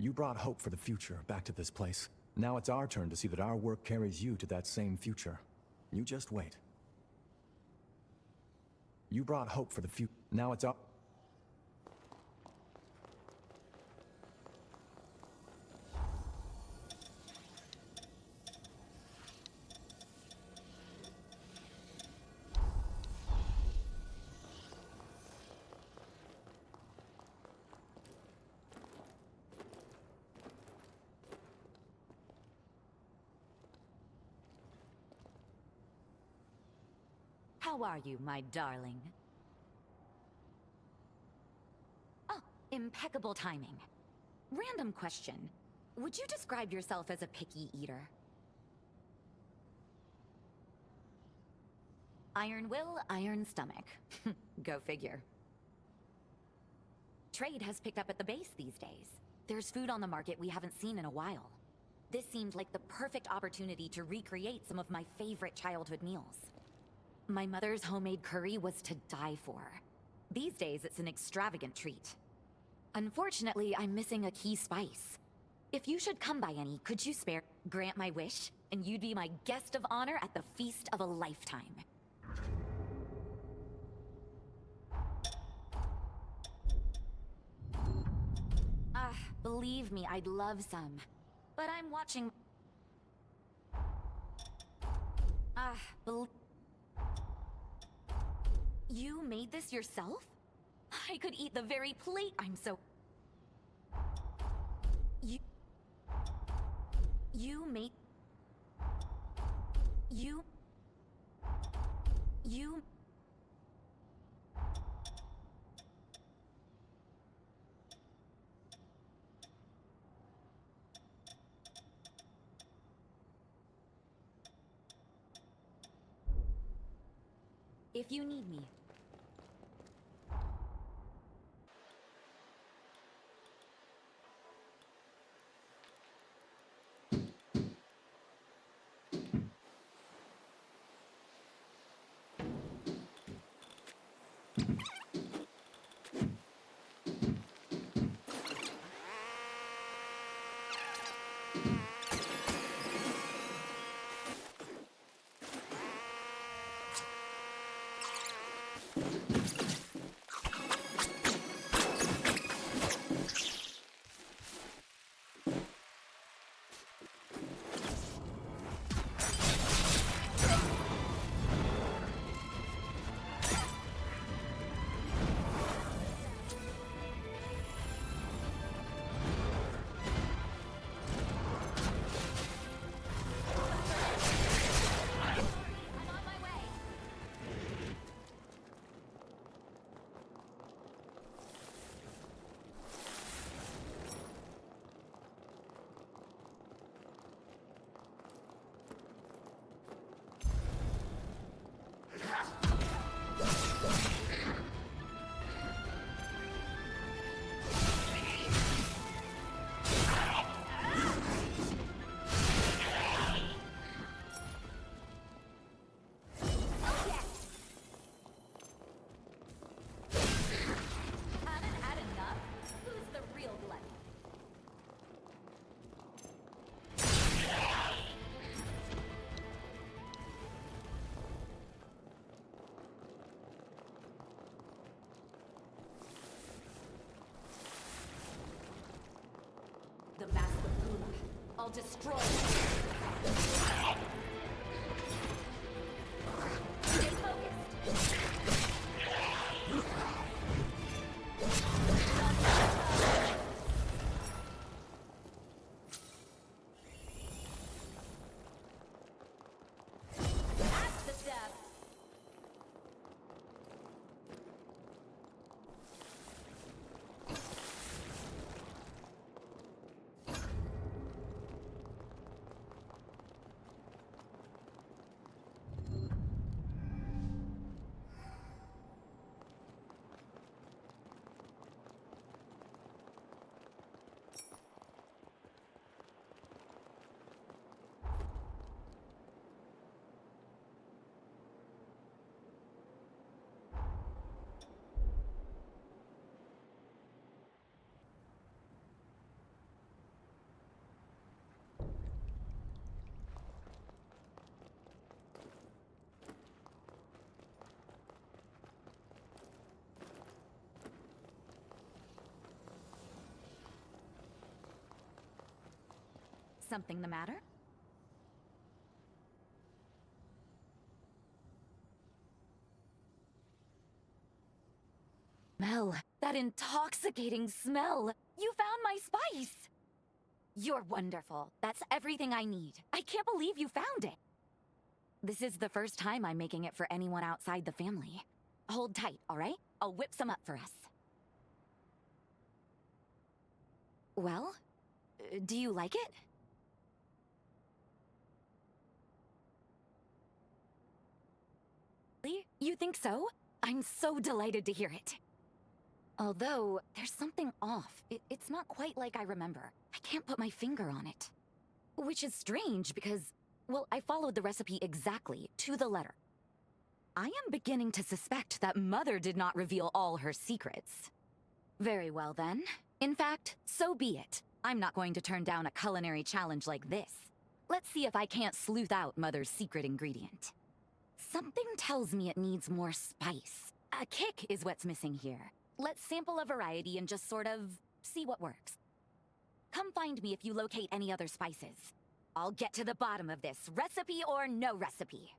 You brought hope for the future back to this place. Now it's our turn to see that our work carries you to that same future. You just wait. You brought hope for the future. Now it's our... How are you, my darling? Oh, impeccable timing. Random question. Would you describe yourself as a picky eater? Iron will, iron stomach. Go figure. Trade has picked up at the base these days. There's food on the market we haven't seen in a while. This seemed like the perfect opportunity to recreate some of my favorite childhood meals. My mother's homemade curry was to die for. These days, it's an extravagant treat. Unfortunately, I'm missing a key spice. If you should come by any, could you grant my wish, and you'd be my guest of honor at the feast of a lifetime. Believe me, I'd love some. But I'm watching... You made this yourself? I could eat the very plate. I'm so... You made... You... If you need me. The mask of Gula. I'll destroy it. Stay focused. That's the step. Something the matter? Smell. That intoxicating smell. You found my spice. You're wonderful. That's everything I need. I can't believe you found it. This is the first time I'm making it for anyone outside the family. Hold tight, all right? I'll whip some up for us. Well, do you like it? Really? You think so? I'm so delighted to hear it. Although, there's something off. It's not quite like I remember. I can't put my finger on it. Which is strange because, well, I followed the recipe exactly, to the letter. I am beginning to suspect that Mother did not reveal all her secrets. Very well then. In fact, so be it. I'm not going to turn down a culinary challenge like this. Let's see if I can't sleuth out Mother's secret ingredient. Something tells me it needs more spice. A kick is what's missing here. Let's sample a variety and just sort of see what works. Come find me if you locate any other spices. I'll get to the bottom of this, recipe or no recipe.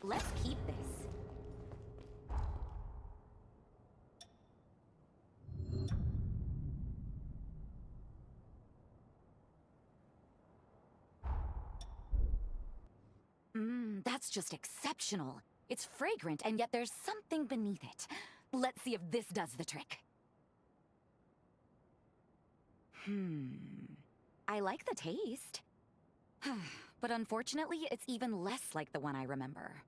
Let's keep this. That's just exceptional. It's fragrant, and yet there's something beneath it. Let's see if this does the trick. I like the taste. But unfortunately, it's even less like the one I remember.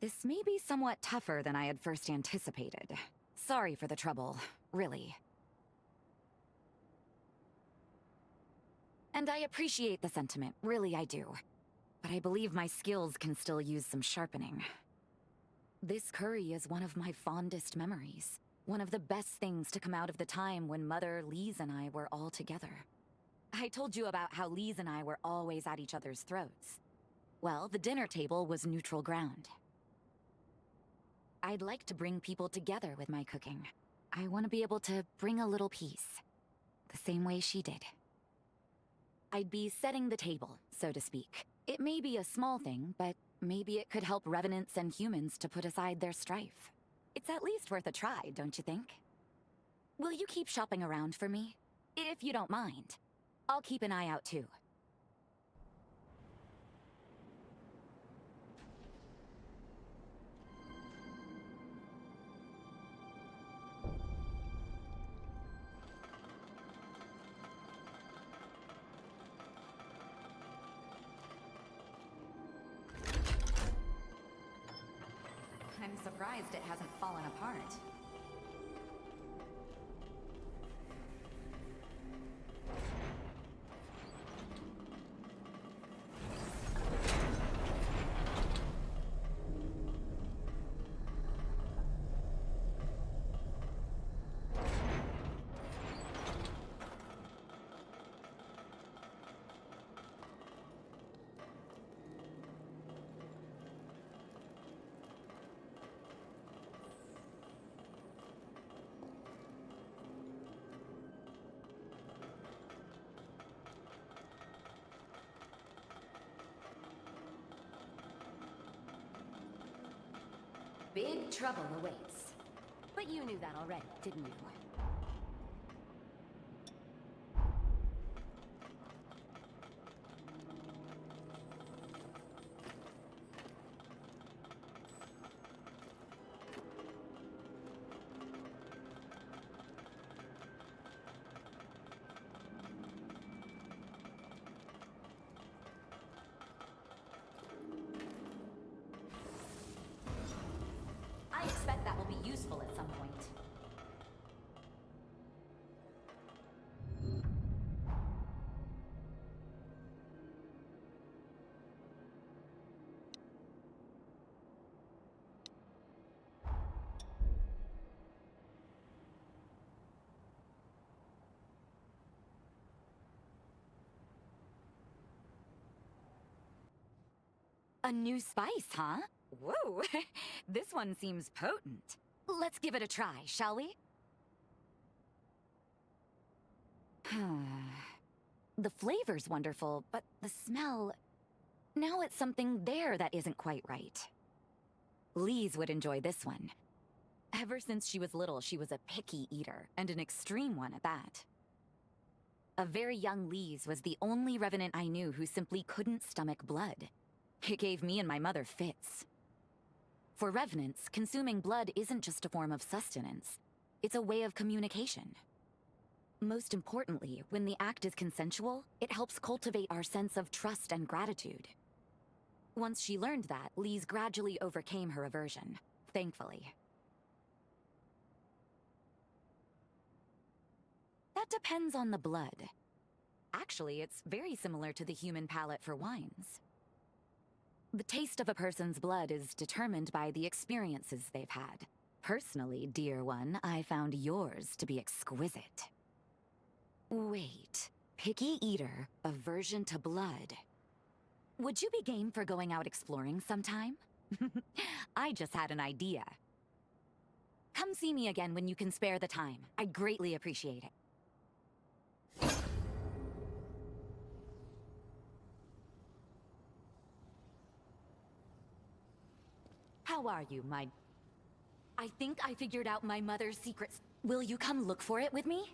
This may be somewhat tougher than I had first anticipated. Sorry for the trouble, really. And I appreciate the sentiment, really I do. But I believe my skills can still use some sharpening. This curry is one of my fondest memories. One of the best things to come out of the time when Mother, Lise, and I were all together. I told you about how Lise and I were always at each other's throats. Well, the dinner table was neutral ground. I'd like to bring people together with my cooking. I want to be able to bring a little peace, the same way she did. I'd be setting the table, so to speak. It may be a small thing, but maybe it could help revenants and humans to put aside their strife. It's at least worth a try, don't you think? Will you keep shopping around for me? If you don't mind. I'll keep an eye out too. I'm surprised it hasn't fallen apart. Big trouble awaits. But you knew that already, didn't you? useful at some point. A new spice, huh? Whoa, this one seems potent. Let's give it a try, shall we? The flavor's wonderful, but the smell... Now it's something there that isn't quite right. Lise would enjoy this one. Ever since she was little, she was a picky eater, and an extreme one at that. A very young Lise was the only revenant I knew who simply couldn't stomach blood. It gave me and my mother fits. For revenants, consuming blood isn't just a form of sustenance. It's a way of communication. Most importantly, when the act is consensual, it helps cultivate our sense of trust and gratitude. Once she learned that, Lise gradually overcame her aversion, thankfully. That depends on the blood. Actually, it's very similar to the human palate for wines. The taste of a person's blood is determined by the experiences they've had. Personally, dear one, I found yours to be exquisite. Wait, picky eater, aversion to blood. Would you be game for going out exploring sometime? I just had an idea. Come see me again when you can spare the time. I'd greatly appreciate it. How are you, my... I think I figured out my mother's secrets. Will you come look for it with me?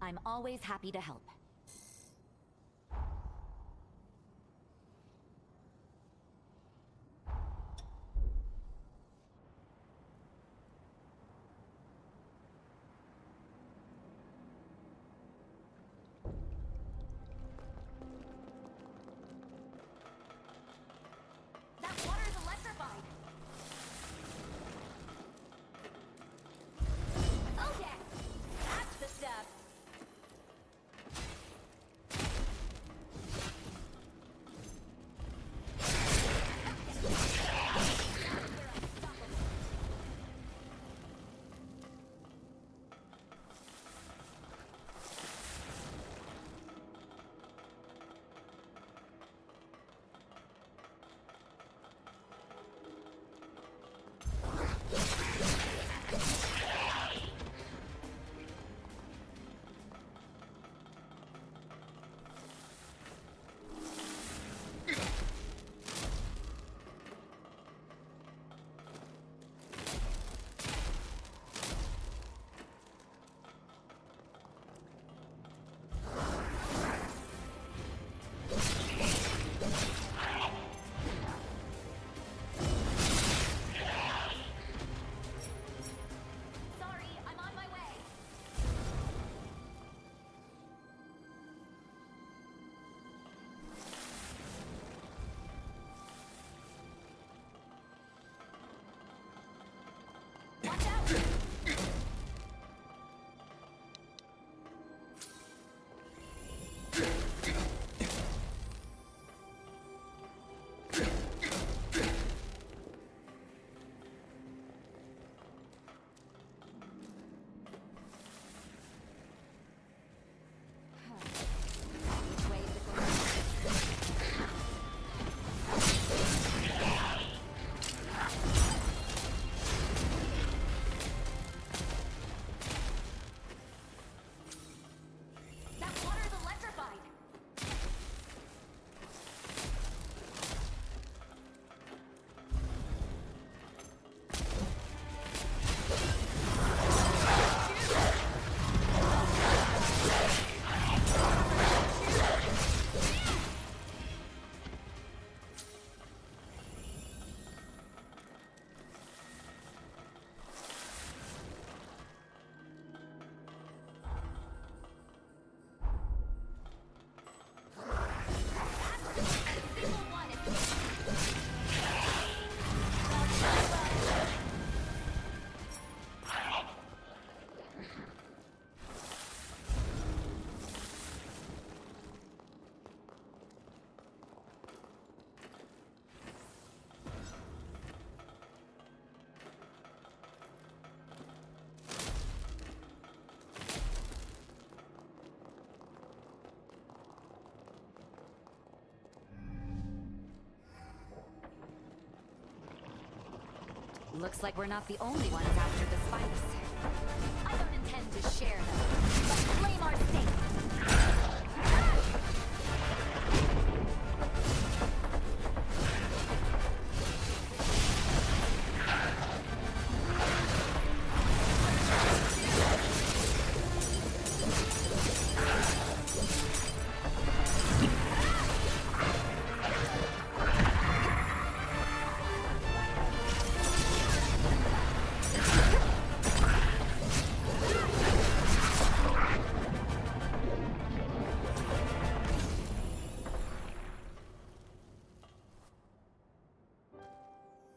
I'm always happy to help. That water is electrified! Oh yeah! That's the stuff! Looks like we're not the only ones after the spice. I don't intend to share them, but claim our stake.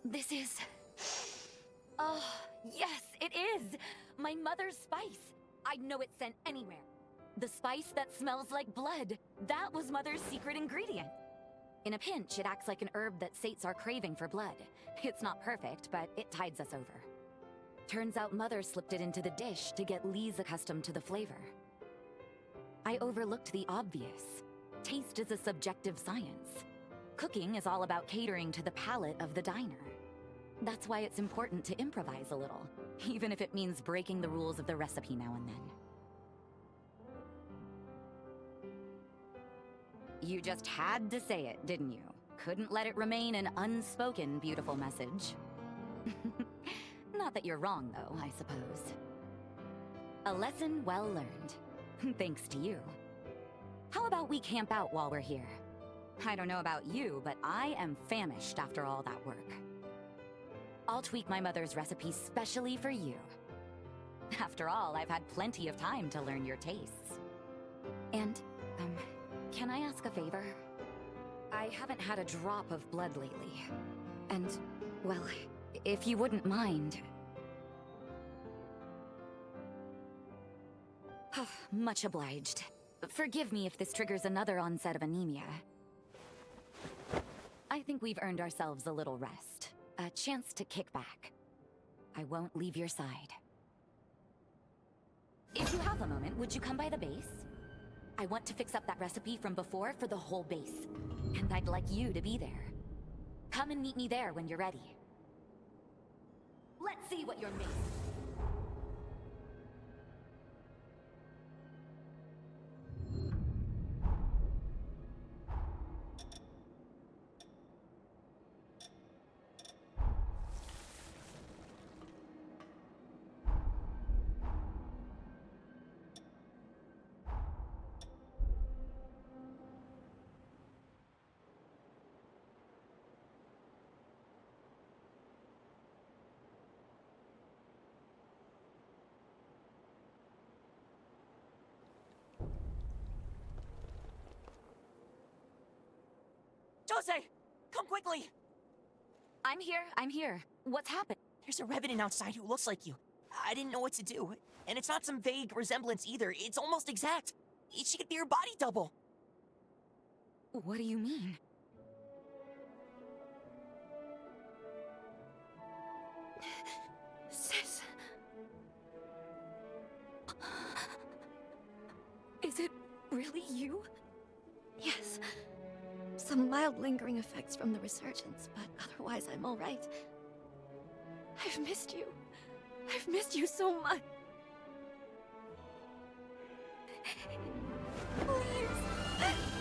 This is... Oh, yes, it is! My mother's spice! I'd know it sent anywhere. The spice that smells like blood. That was Mother's secret ingredient. In a pinch, it acts like an herb that sates our craving for blood. It's not perfect, but it tides us over. Turns out Mother slipped it into the dish to get Lise accustomed to the flavor. I overlooked the obvious. Taste is a subjective science. Cooking is all about catering to the palate of the diner. That's why it's important to improvise a little, even if it means breaking the rules of the recipe now and then. You just had to say it, didn't you? Couldn't let it remain an unspoken beautiful message. Not that you're wrong, though, I suppose. A lesson well learned. Thanks to you. How about we camp out while we're here? I don't know about you, but I am famished after all that work. I'll tweak my mother's recipe specially for you. After all, I've had plenty of time to learn your tastes. And, can I ask a favor? I haven't had a drop of blood lately. And, well, if you wouldn't mind... Much obliged. Forgive me if this triggers another onset of anemia. I think we've earned ourselves a little rest. A chance to kick back. I won't leave your side. If you have a moment, would you come by the base? I want to fix up that recipe from before for the whole base. And I'd like you to be there. Come and meet me there when you're ready. Let's see what you're made of. Жозе! Come quickly! I'm here. What's happened? There's a revenant outside who looks like you. I didn't know what to do. And it's not some vague resemblance either. It's almost exact. She could be your body double. What do you mean? Sis. Is it really you? Yes. Some mild lingering effects from the resurgence, but otherwise I'm all right. I've missed you. I've missed you so much.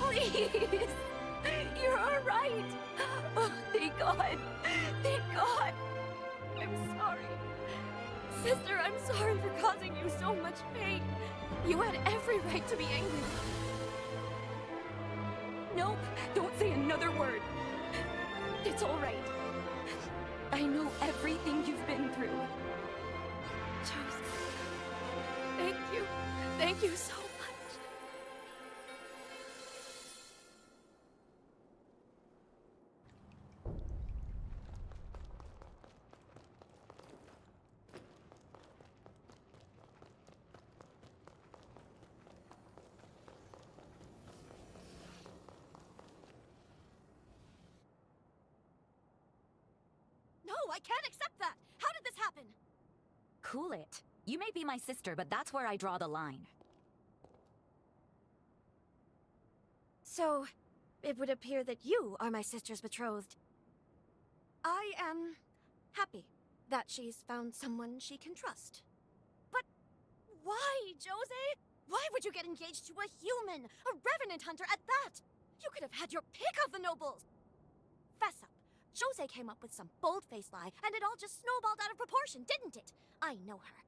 Please. You're all right. Oh, thank God. Thank God. I'm sorry. Sister, I'm sorry for causing you so much pain. You had every right to be angry. No, don't say another word. It's all right. I know everything you've been through. Josie, thank you. Thank you so much. No, I can't accept that! How did this happen? Cool it. You may be my sister, but that's where I draw the line. So, it would appear that you are my sister's betrothed. I am happy That she's found someone she can trust. But why, Jose? Why would you get engaged to a human? A revenant hunter at that? You could have had your pick of the nobles! Fess up. Jose came up with some bold-faced lie, and it all just snowballed out of proportion, didn't it? I know her.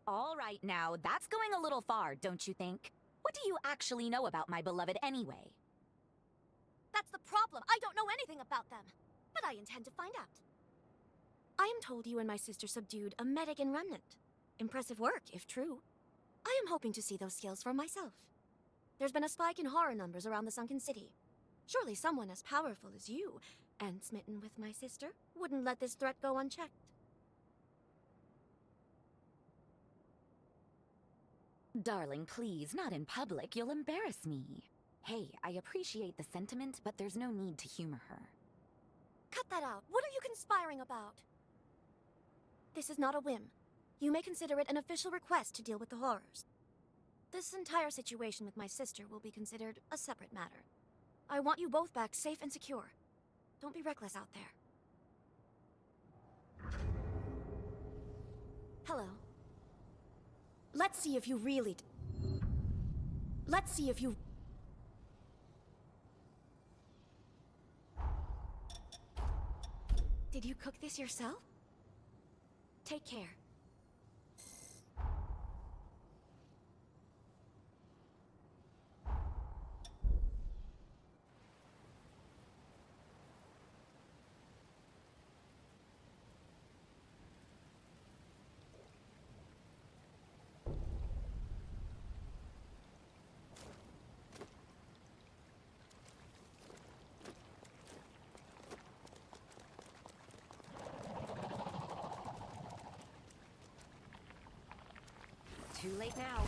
All right now, that's going a little far, don't you think? What do you actually know about my beloved anyway? That's the problem. I don't know anything about them. But I intend to find out. I am told you and my sister subdued a Medigan remnant. Impressive work, if true. I am hoping to see those skills for myself. There's been a spike in horror numbers around the sunken city. Surely someone as powerful as you, and smitten with my sister, wouldn't let this threat go unchecked. Darling, please, not in public. You'll embarrass me. Hey, I appreciate the sentiment, but there's no need to humor her. Cut that out. What are you conspiring about? This is not a whim. You may consider it an official request to deal with the horrors. This entire situation with my sister will be considered a separate matter. I want you both back safe and secure. Don't be reckless out there. Hello. Let's see if you really... Let's see if you... Did you cook this yourself? Take care. Too late now.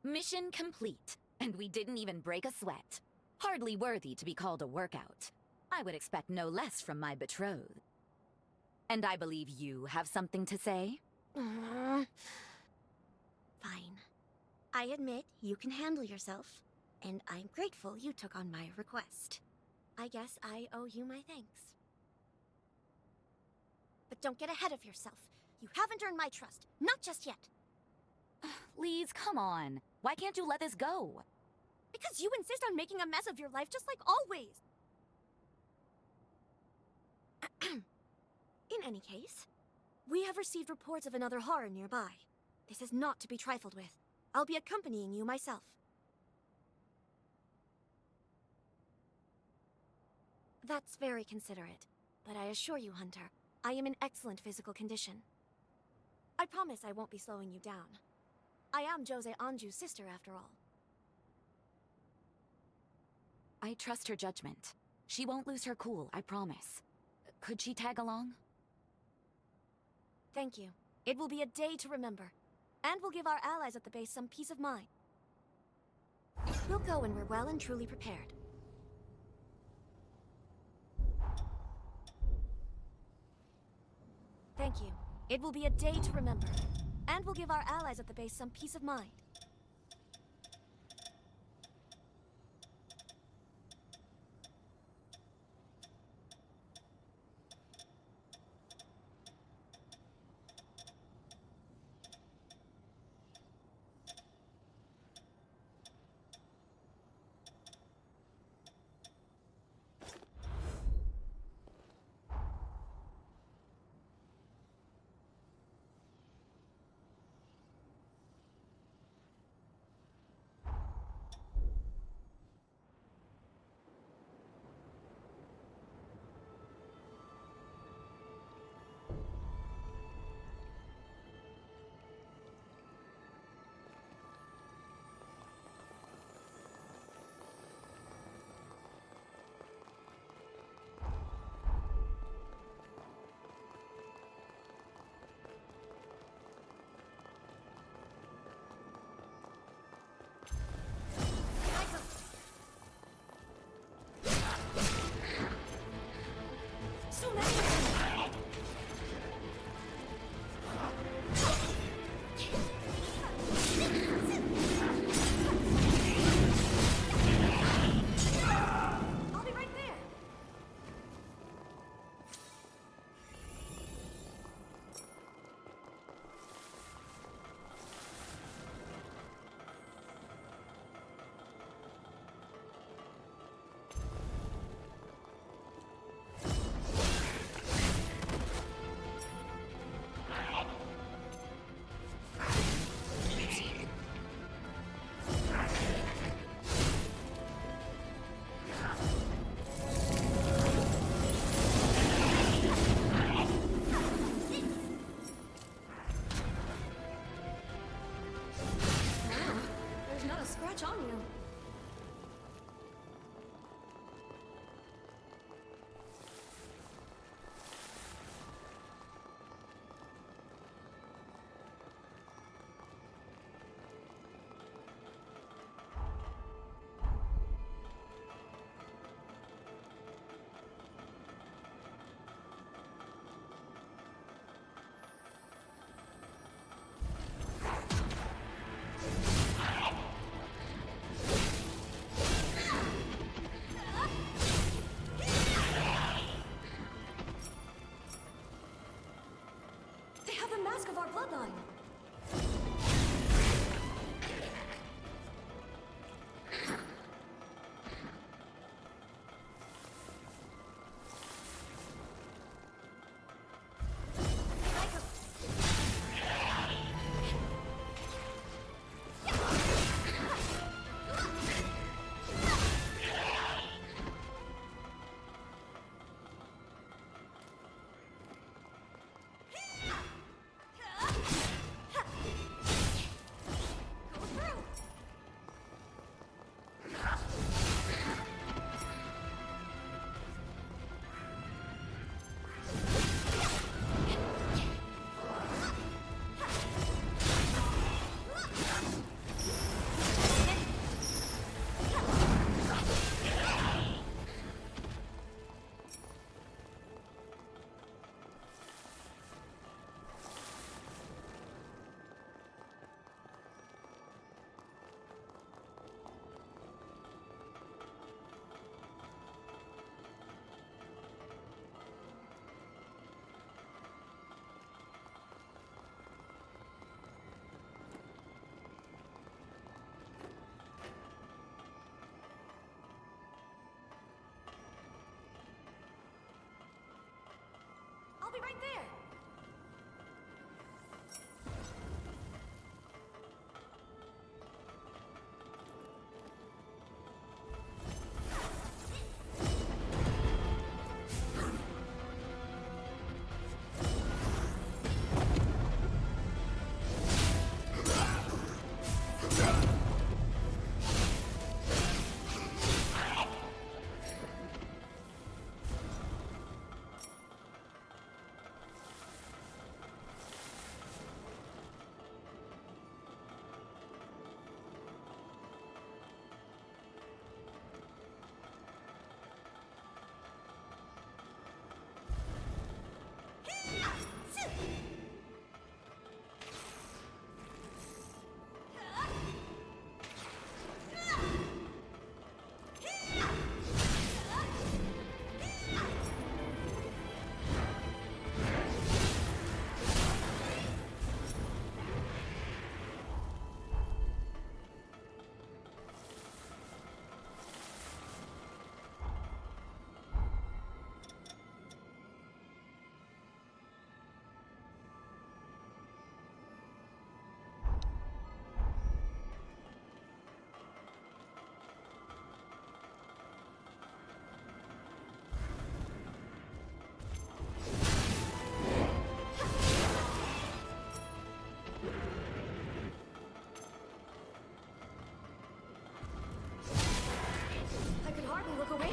Mission complete, and we didn't even break a sweat. Hardly worthy to be called a workout. I would expect no less from my betrothed. And I believe you have something to say? Fine. I admit you can handle yourself, and I'm grateful you took on my request. I guess I owe you my thanks. But don't get ahead of yourself. You haven't earned my trust, not just yet. Lise, come on. Why can't you let this go? Because you insist on making a mess of your life just like always. In any case, we have received reports of another horror nearby. This is not to be trifled with. I'll be accompanying you myself. That's very considerate, but I assure you, Hunter, I am in excellent physical condition. I promise I won't be slowing you down. I am Jose Anju's sister, after all. I trust her judgment. She won't lose her cool, I promise. Could she tag along? Thank you. It will be a day to remember. And will give our allies at the base some peace of mind. We'll go when we're well and truly prepared. Thank you. It will be a day to remember. And will give our allies at the base some peace of mind. So many of them! I'll be right there! There's not a scratch on you. They have the mask of our bloodline. I'll be right there.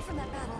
from that battle.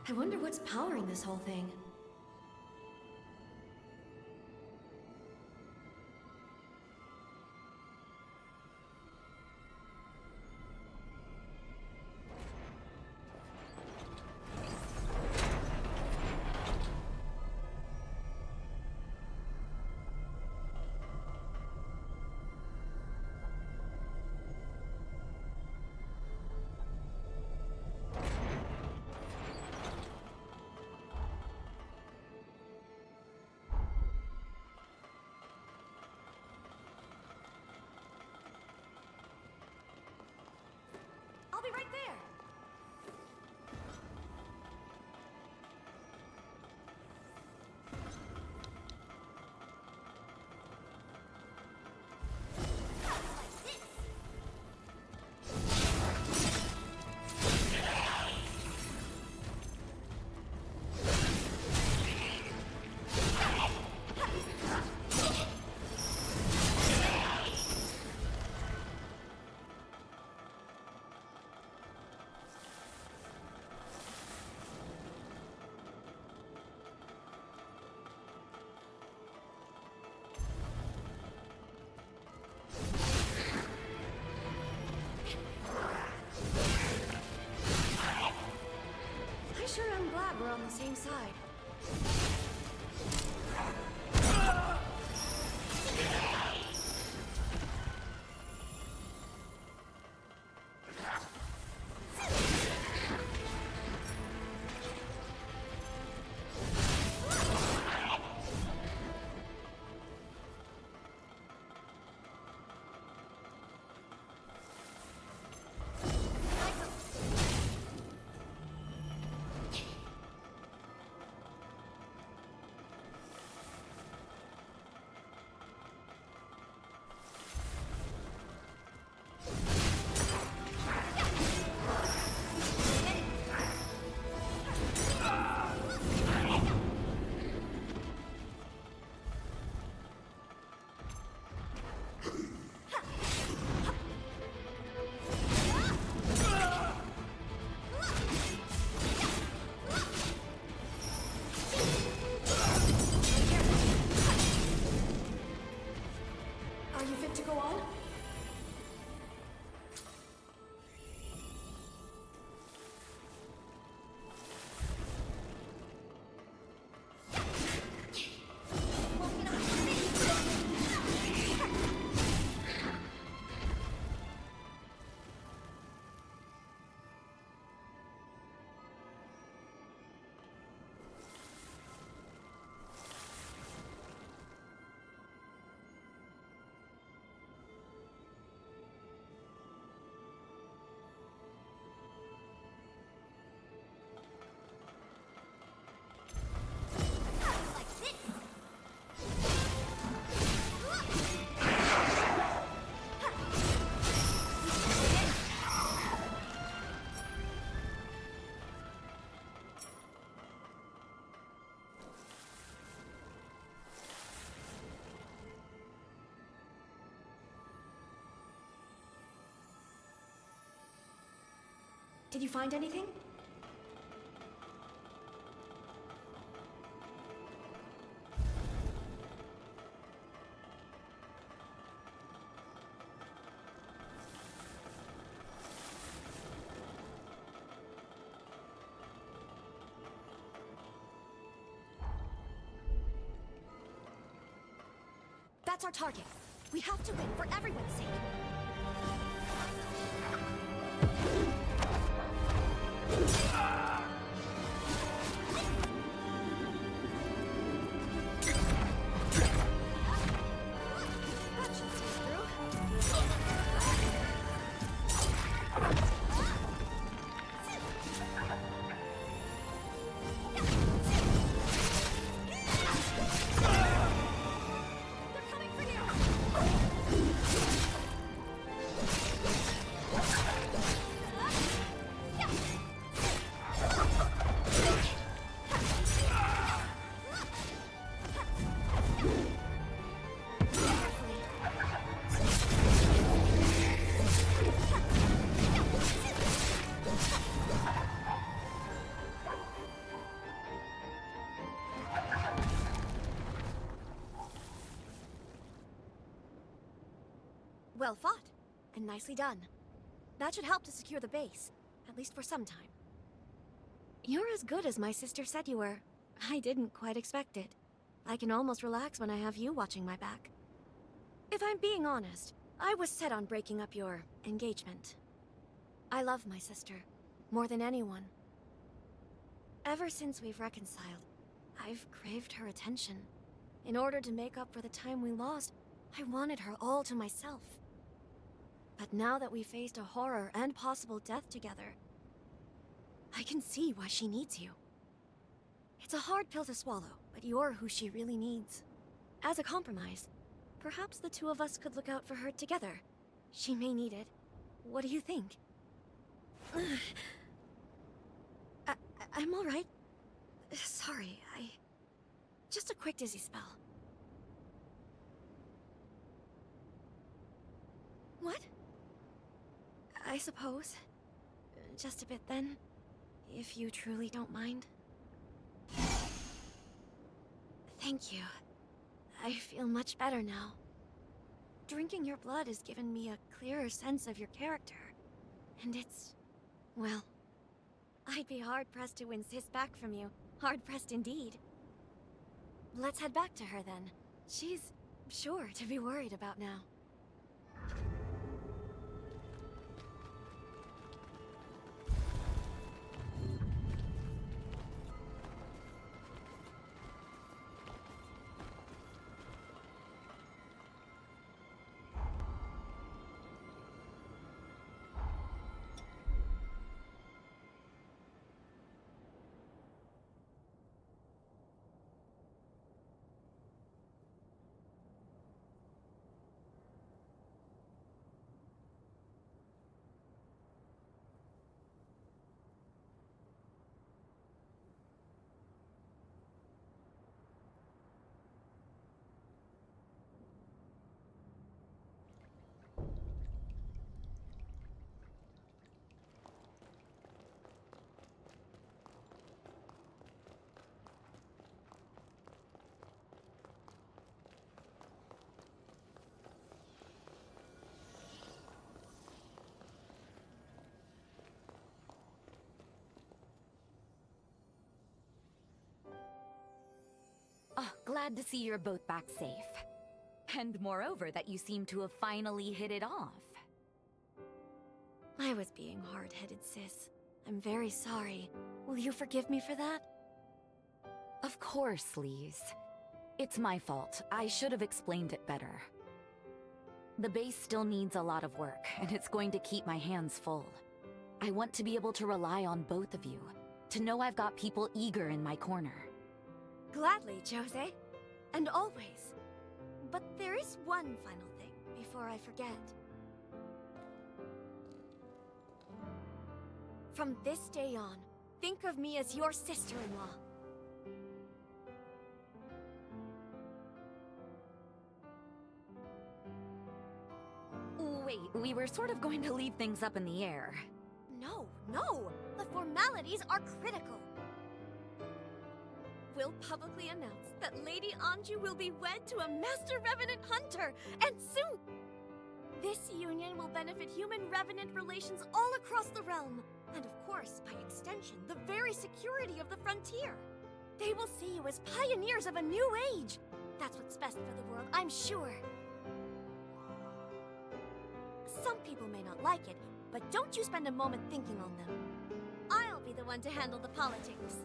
I wonder what's powering this whole thing. I'll be right there. I sure am glad we're on the same side. Did you find anything? That's our target. We have to win for everyone's sake. That should see us through. They're coming for you! Well fought, and nicely done. That should help to secure the base, at least for some time. You're as good as my sister said you were. I didn't quite expect it. I can almost relax when I have you watching my back. If I'm being honest, I was set on breaking up your engagement. I love my sister, more than anyone. Ever since we've reconciled, I've craved her attention. In order to make up for the time we lost, I wanted her all to myself. But now that we faced a horror and possible death together, I can see why she needs you. It's a hard pill to swallow, but you're who she really needs. As a compromise, perhaps the two of us could look out for her together. She may need it. What do you think? I'm all right. Sorry, just a quick dizzy spell. What? I suppose. Just a bit then, if you truly don't mind. Thank you. I feel much better now. Drinking your blood has given me a clearer sense of your character. And it's... well... I'd be hard-pressed to win Sis back from you. Hard-pressed indeed. Let's head back to her then. She's sure to be worried about now. Oh, glad to see you're both back safe. And moreover, that you seem to have finally hit it off. I was being hard-headed, Sis. I'm very sorry. Will you forgive me for that? Of course, Lise. It's my fault. I should have explained it better. The base still needs a lot of work, and it's going to keep my hands full. I want to be able to rely on both of you, to know I've got people eager in my corner. Gladly, Jose. And always. But there is one final thing before I forget. From this day on, think of me as your sister-in-law. Wait, we were sort of going to leave things up in the air. No, no! The formalities are critical. We'll publicly announce that Lady Anju will be wed to a Master Revenant Hunter, and soon! This union will benefit human-revenant relations all across the realm, and of course, by extension, the very security of the frontier. They will see you as pioneers of a new age. That's what's best for the world, I'm sure. Some people may not like it, but don't you spend a moment thinking on them. I'll be the one to handle the politics.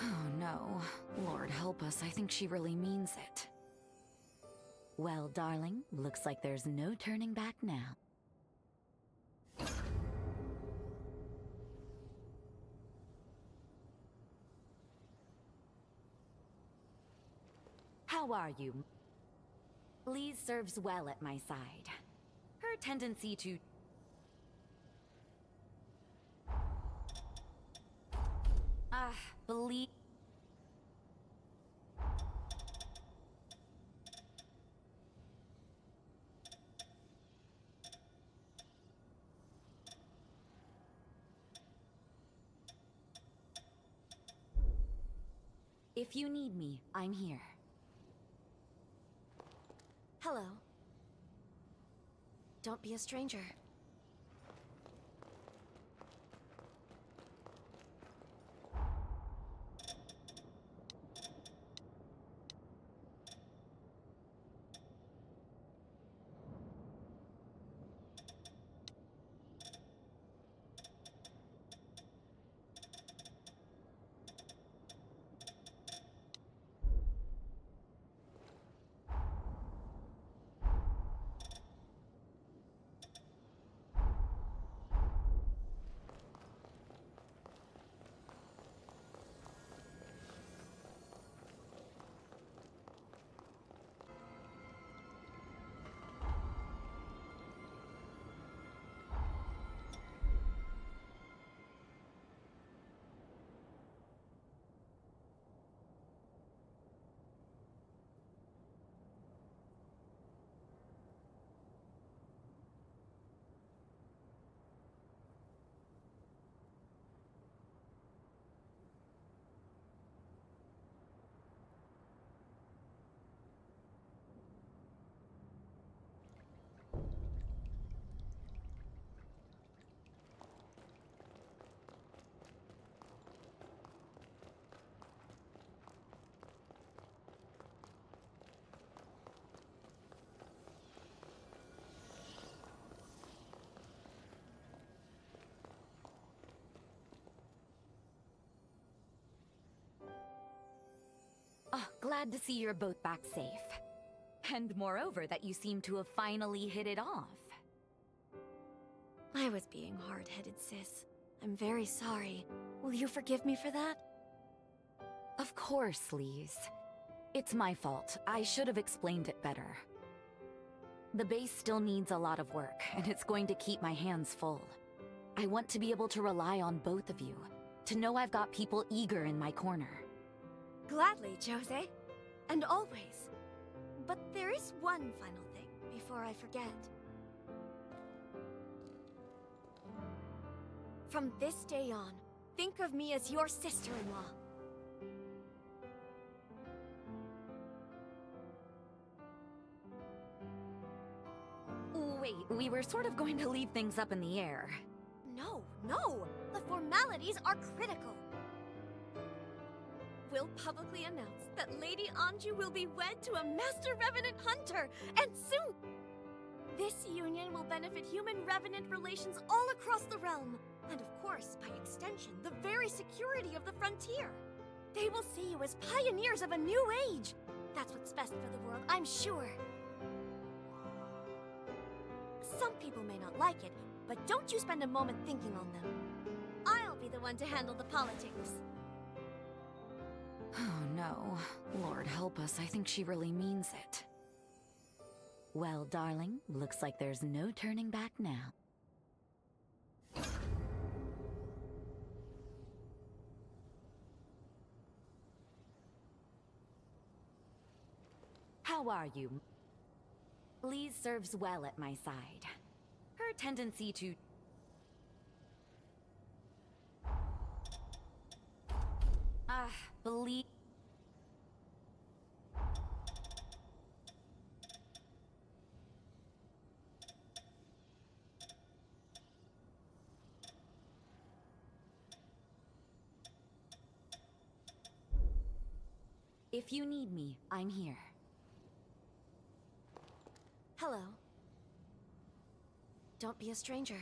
Oh no. Lord help us, I think she really means it. Well, darling, looks like there's no turning back now. How are you? Lise serves well at my side. Her tendency to... believe... If you need me, I'm here. Hello. Don't be a stranger. Oh, glad to see you're both back safe. And moreover, that you seem to have finally hit it off. I was being hard-headed, sis. I'm very sorry. Will you forgive me for that? Of course, Lise. It's my fault. I should have explained it better. The base still needs a lot of work, and it's going to keep my hands full. I want to be able to rely on both of you, to know I've got people eager in my corner. Gladly, Jose. And always. But there is one final thing before I forget. From this day on, think of me as your sister-in-law. Wait, we were sort of going to leave things up in the air. No, no! The formalities are critical. We'll publicly announce that Lady Anju will be wed to a Master Revenant Hunter, and soon! This union will benefit human-revenant relations all across the realm, and of course, by extension, the very security of the frontier. They will see you as pioneers of a new age. That's what's best for the world, I'm sure. Some people may not like it, but don't you spend a moment thinking on them. I'll be the one to handle the politics. Oh no. Lord help us, I think she really means it. Well, darling, looks like there's no turning back now. How are you? Lise serves well at my side. Her tendency to... Believe. If you need me, I'm here. Hello. Don't be a stranger.